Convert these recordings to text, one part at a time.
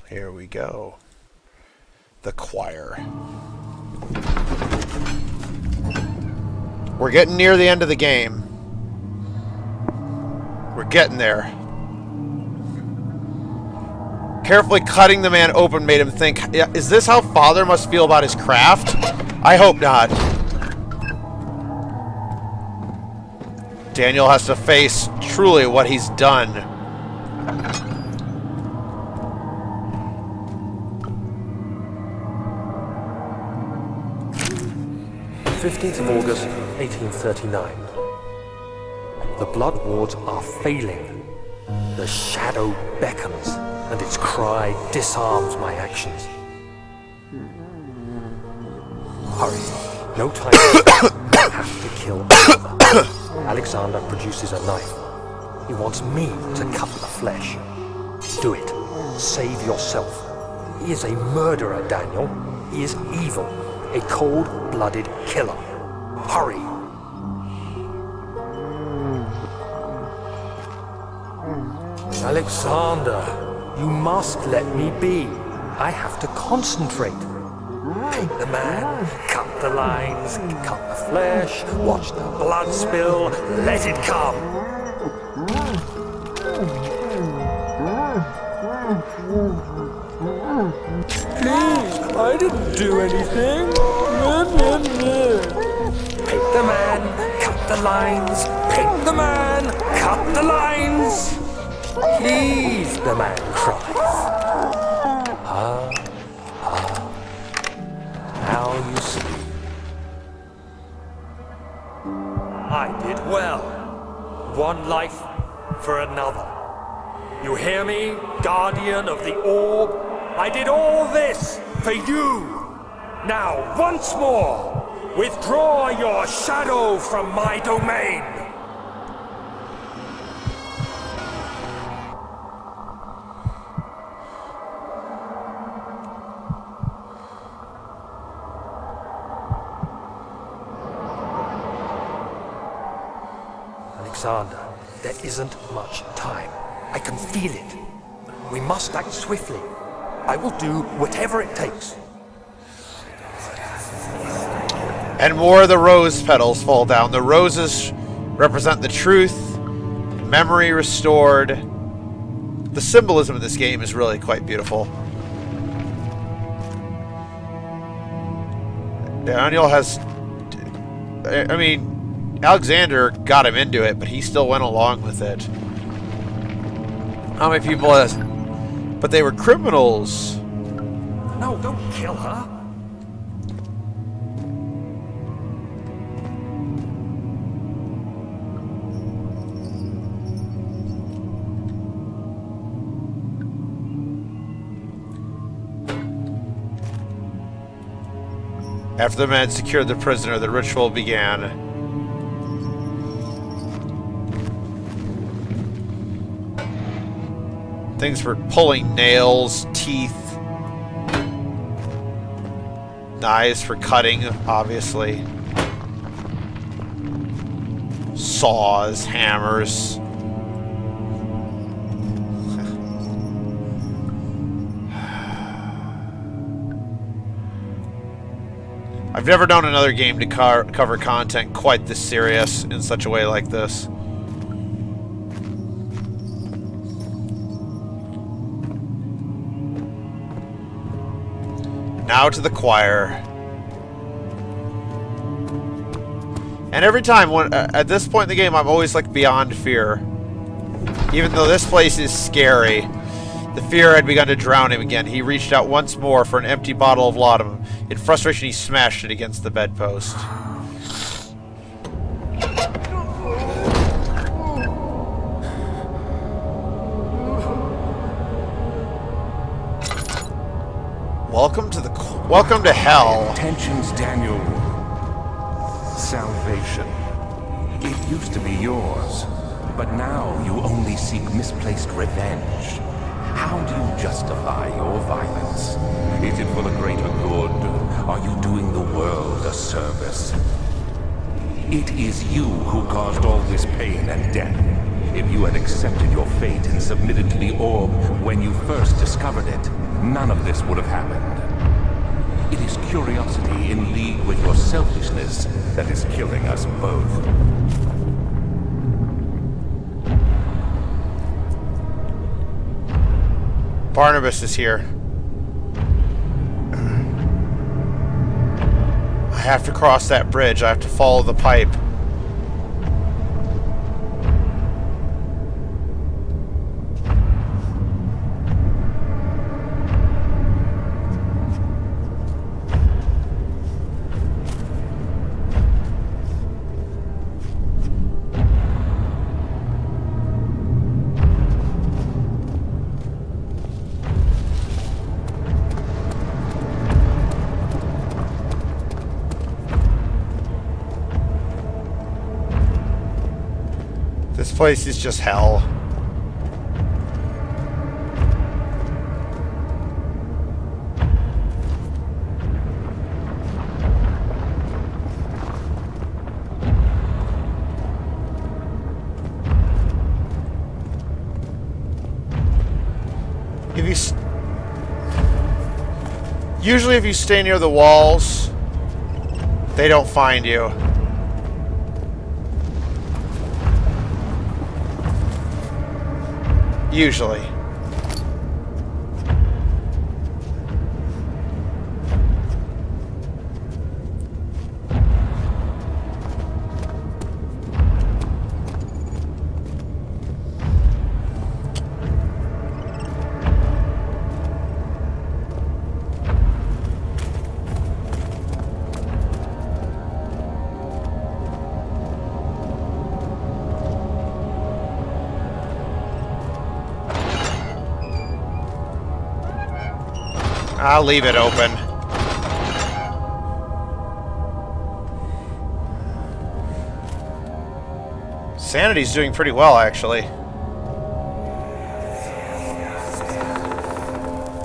Here we go. The choir. We're getting near the end of the game. We're getting there. Carefully cutting the man open made him think, yeah, is this how Father must feel about his craft? I hope not. Daniel has to face truly what he's done. "15th of August, 1839. The blood wards are failing. The shadow beckons, and its cry disarms my actions. Hurry. No time. I have to kill Oliver. Alexander produces a knife. He wants me to cut the flesh. Do it. Save yourself. He is a murderer, Daniel. He is evil. A cold-blooded killer. Hurry. Alexander, you must let me be. I have to concentrate. Paint the man, cut the lines, cut the flesh, watch the blood spill, let it come. Please, I didn't do anything. Paint the man, cut the lines, paint the man, cut the lines. Please, the man cries. Now you see. I did well. One life for another. You hear me, guardian of the orb? I did all this for you. Now, once more, withdraw your shadow from my domain. Alexander, there isn't much time. I can feel it. We must act swiftly. I will do whatever it takes. And more of the rose petals fall down. The roses represent the truth, memory restored. The symbolism of this game is really quite beautiful. Daniel has... I mean, Alexander got him into it, but he still went along with it. How many people has... But they were criminals. No, don't kill her. After the men secured the prisoner, the ritual began. Things for pulling nails, teeth, knives for cutting, obviously, saws, hammers. I've never known another game to cover content quite this serious in such a way like this. Now to the choir. And every time, at this point in the game, I'm always like beyond fear. Even though this place is scary, the fear had begun to drown him again. He reached out once more for an empty bottle of laudanum. In frustration, he smashed it against the bedpost. Welcome to hell. Intentions, Daniel. Salvation. It used to be yours, but now you only seek misplaced revenge. How do you justify your violence? Is it for the greater good? Are you doing the world a service? It is you who caused all this pain and death. If you had accepted your fate and submitted to the orb when you first discovered it, none of this would have happened. It is curiosity in league with your selfishness that is killing us both. Barnabas is here. I have to cross that bridge. I have to follow the pipe. This place is just hell. Usually if you stay near the walls, they don't find you. Usually. I'll leave it open. Sanity's doing pretty well, actually.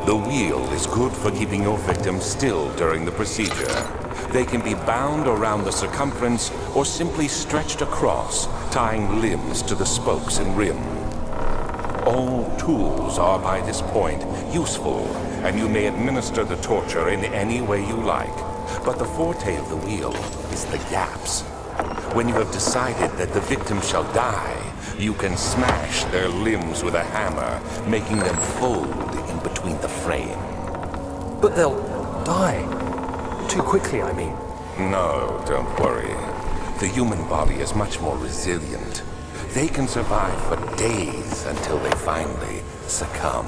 The wheel is good for keeping your victims still during the procedure. They can be bound around the circumference or simply stretched across, tying limbs to the spokes and rim. All tools are by this point useful, and you may administer the torture in any way you like. But the forte of the wheel is the gaps. When you have decided that the victim shall die, you can smash their limbs with a hammer, making them fold in between the frame. But they'll die. Too quickly, I mean. No, don't worry. The human body is much more resilient. They can survive for days until they finally succumb.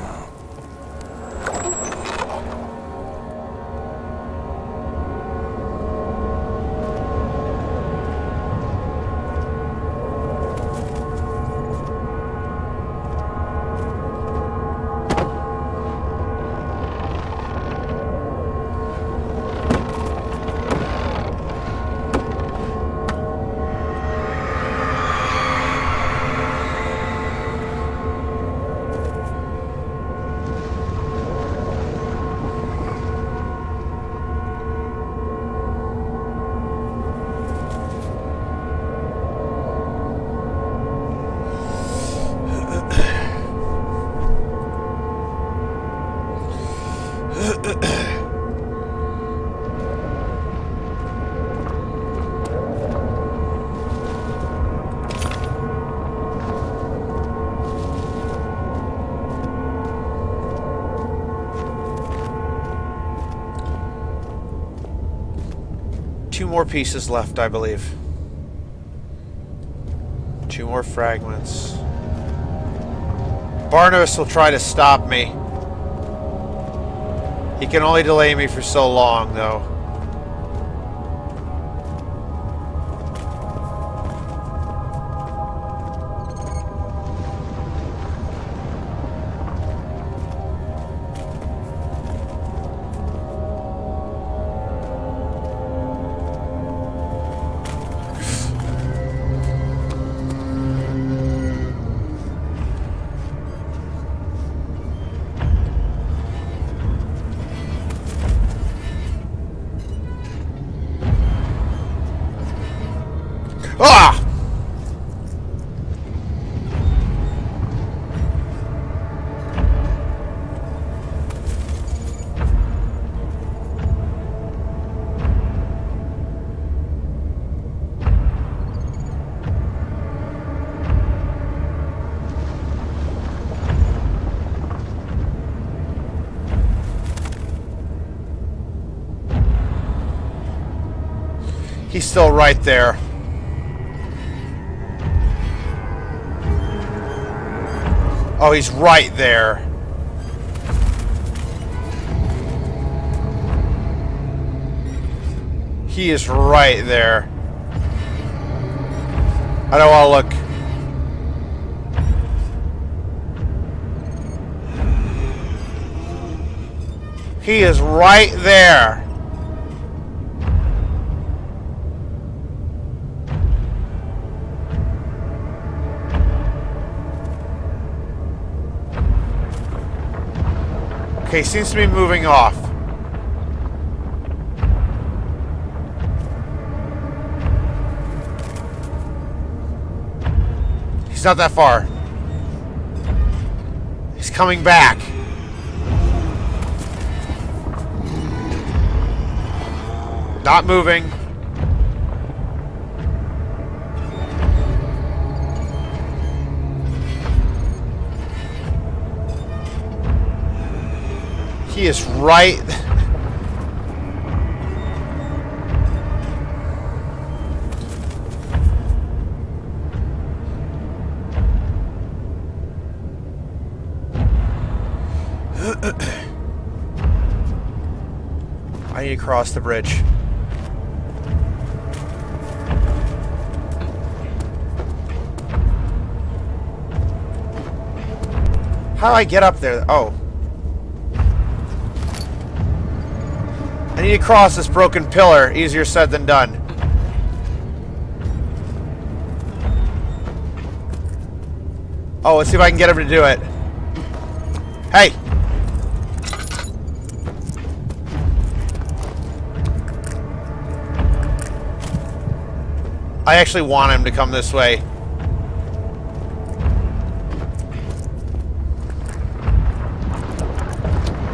Two more pieces left, I believe. Two more fragments. Barnabas will try to stop me. He can only delay me for so long, though. He's still right there. Oh, he's right there. He is right there. I don't want to look. He is right there. Okay, seems to be moving off. He's not that far. He's coming back. Not moving. He is right. I need to cross the bridge. How do I get up there? Oh. I need to cross this broken pillar. Easier said than done. Oh, let's see if I can get him to do it. Hey! I actually want him to come this way.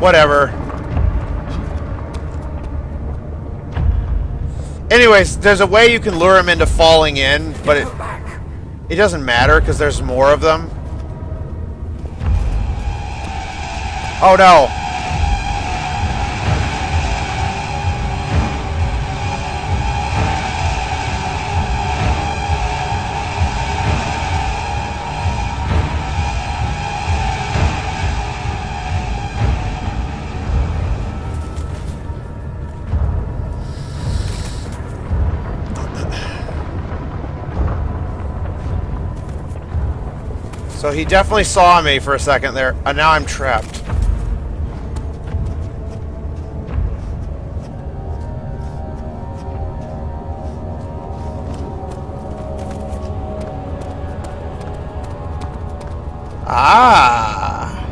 Whatever. Anyways, there's a way you can lure him into falling in, but it doesn't matter because there's more of them. Oh no. So he definitely saw me for a second there, and now I'm trapped. Ah!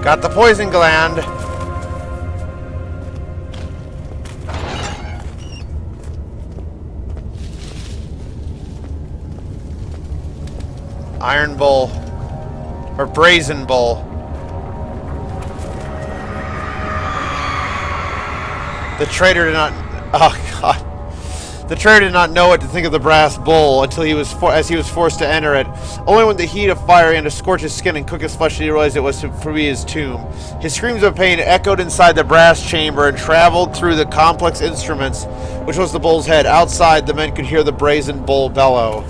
Got the poison gland. Iron Bull. Or Brazen Bull. The traitor did not... Oh, God. The traitor did not know what to think of the brass bull until he was forced to enter it. Only when the heat of fire began to scorch his skin and cook his flesh did he realize it was to be his tomb. His screams of pain echoed inside the brass chamber and traveled through the complex instruments, which was the bull's head. Outside, the men could hear the brazen bull bellow.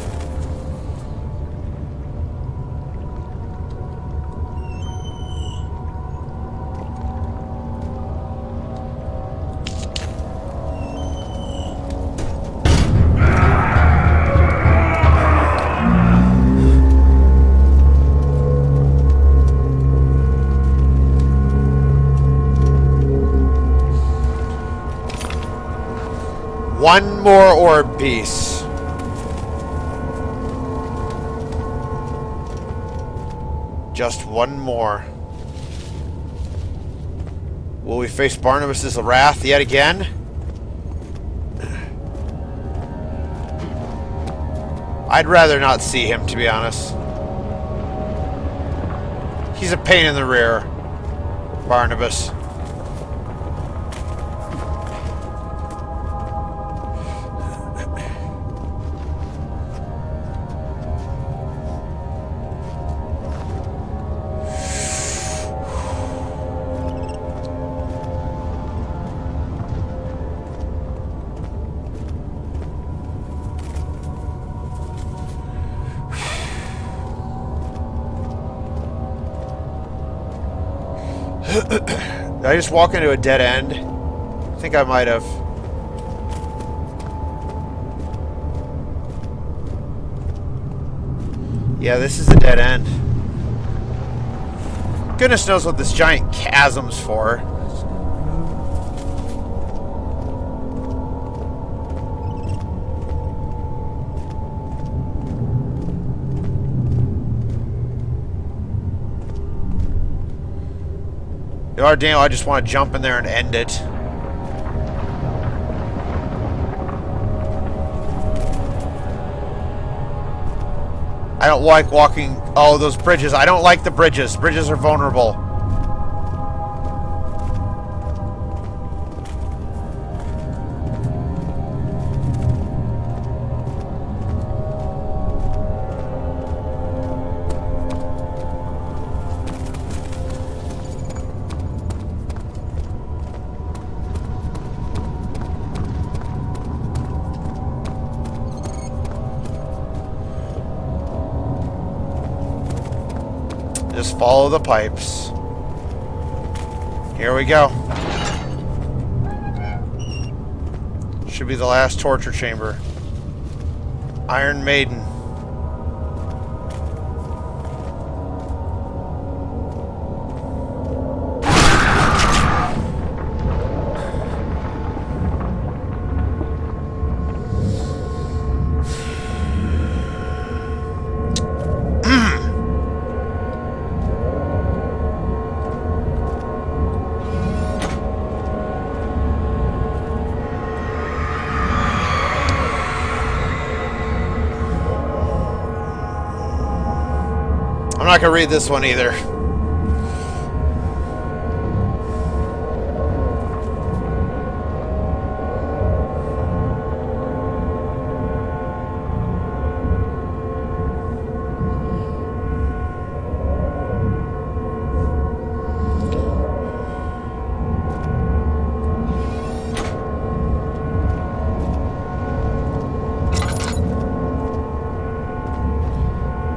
One more orb piece. Just one more. Will we face Barnabas' wrath yet again? I'd rather not see him, to be honest. He's a pain in the rear, Barnabas. Did I just walk into a dead end? I think I might have. Yeah, this is a dead end. Goodness knows what this giant chasm's for. Oh, Daniel, I just want to jump in there and end it. I don't like walking... Oh, those bridges. I don't like the bridges. Bridges are vulnerable. Just follow the pipes. Here we go. Should be the last torture chamber. Iron Maiden. I'm not gonna read this one either.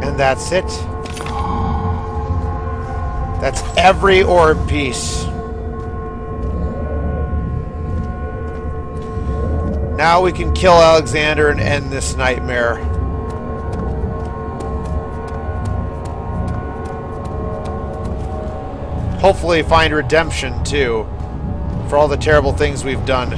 And that's it. That's every orb piece. Now we can kill Alexander and end this nightmare. Hopefully find redemption, too, for all the terrible things we've done.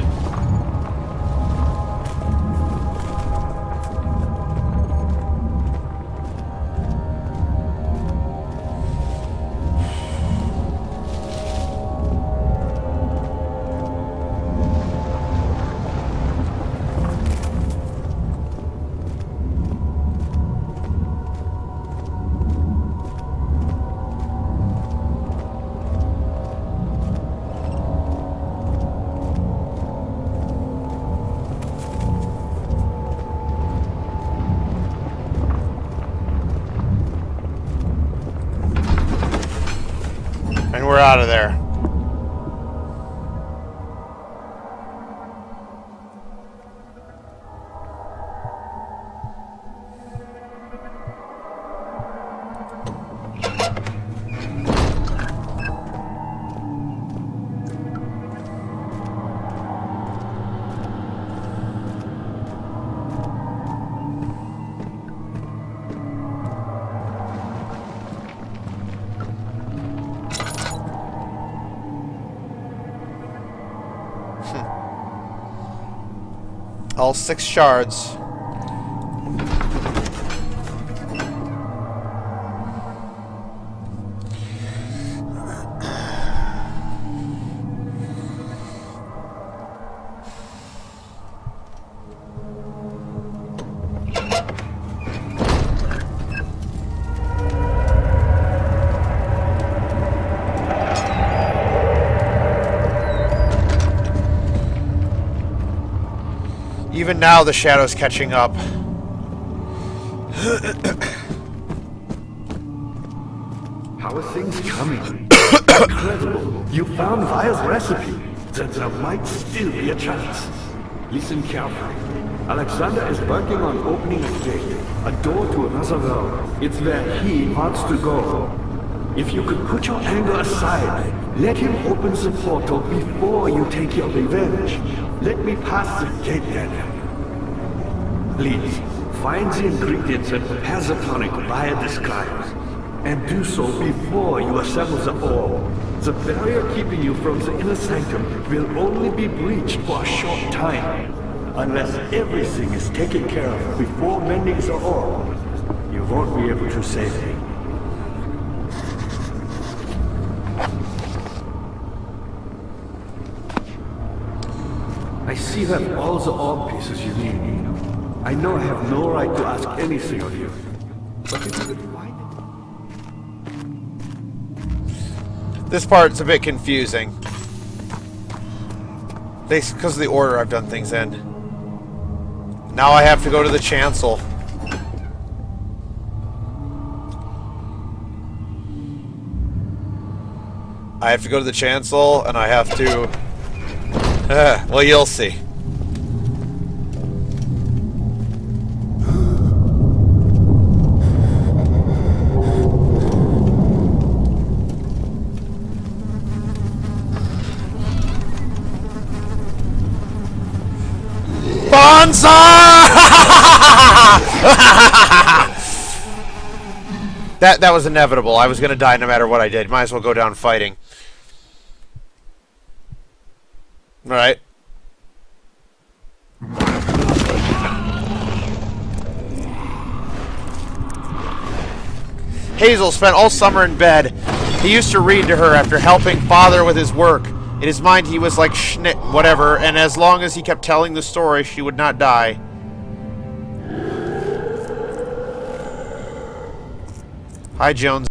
And we're out of there. All 6 shards. Even now, the shadow's catching up. How are things coming? Incredible! You found Vile's recipe. There might still be a chance. Listen carefully. Alexander is working on opening a gate, a door to another world. It's where he wants to go. If you could put your anger aside Let him open the portal before you take your revenge. Let me pass the gate, Daniel. Please, find the ingredients and prepare the tonic via the scribes. And do so before you assemble the orb. The barrier keeping you from the inner sanctum will only be breached for a short time. Unless everything is taken care of before mending the orb, you won't be able to save me. I see you have all the orb pieces you need. I know I have no right to ask anything of you, but if you could find it... This part's a bit confusing. Because of the order I've done things in. Now I have to go to the chancel. I have to go to the chancel, and I have to... well, you'll see. That was inevitable. I was going to die no matter what I did. Might as well go down fighting. Alright. Hazel spent all summer in bed. He used to read to her after helping father with his work. In his mind, he was like Schnitt, whatever, and as long as he kept telling the story, she would not die. Hi, Jones.